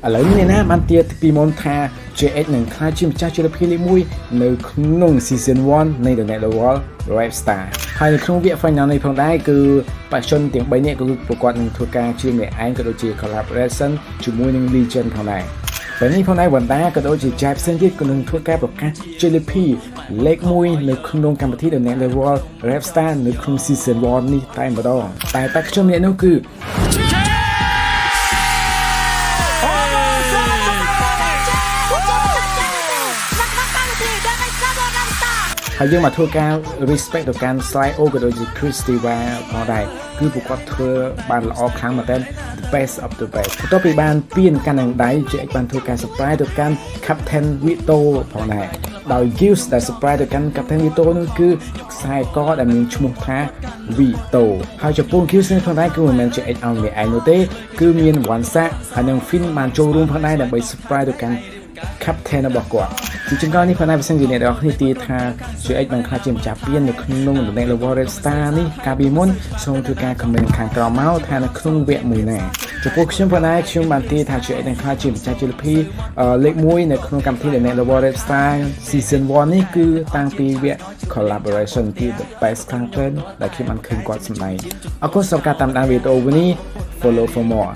ឥឡូវនេះណាបានទៀតពីមុនថា JX នឹងក្លាយជាម្ចាស់ជលភាលេខ1នៅក្នុង Season 1 នៃ The Next Level Rap Star ហើយនៅក្នុងវគ្គ Final នេះផងដែរគឺបេក្ខជនទាំង3នាក់ក៏ប្រកបនឹងធ្វើការជាម្នាក់ឯងក៏ដូចជា collaboration ជាមួយនឹង Legend ផងដែរពេលនេះផងដែរវណ្ដាក៏ដូចជា Jai ផ្សេងទៀតក៏នឹងធ្វើការប្រកាស JLP លេខ1នៅក្នុងកម្មវិធី The Next Level Rap Star នៅក្នុង Season 1 នេះតែម្ដងតែបេក្ខជនម្នាក់នោះគឺហើយយើងមកធ្វើការ respect ទៅកាន់ Slide O ក៏ដូចជា Christiva ផងដែរគឺពួកគាត់ធ្វើបានល្អខ្លាំងមែនទែន the best of the best បន្ទាប់ពីបានពៀនកាន់នឹងដៃ JX បានធ្វើការ surprise ទៅកាន់ Captain Vito ផងដែរដោយ Gills ដែល surprise ទៅកាន់ Captain Vito នោះគឺខ្សែកដែលមានឈ្មោះថា Vito ហើយចំពោះ Gills នេះផងដែរគឺមិនមែន JX អង្គនេះឯងនោះទេគឺមាន Wansa ហើយនឹង Finn បានចូលរួមផងដែរដើម្បី surprise ទៅកាន់ Captain របស់គាត់ជាចុងក្រោយនេះផងដែរបើសិនជាអ្នកទាំងអស់គ្នាទីថា JX បានខ្លាចជាម្ចាស់ពៀននៅក្នុង The Next Level Rap Star នេះកាលពីមុនសូមធ្វើការ comment ខាងក្រោមមកថានៅក្នុងវគ្គមួយណាចំពោះខ្ញុំផងដែរខ្ញុំបានទីថា JX នឹងខ្លាចជាម្ចាស់ជលភាលេខ1នៅក្នុងកម្មវិធី The Next Level Rap Star Season 1 នេះគឺតាំងពីវគ្គ collaboration ពី The Best Content ដែលខ្ញុំបានឃើញគាត់សម្ដែងអរគុណសម្រាប់ការតាមដានវីដេអូនេះ follow for more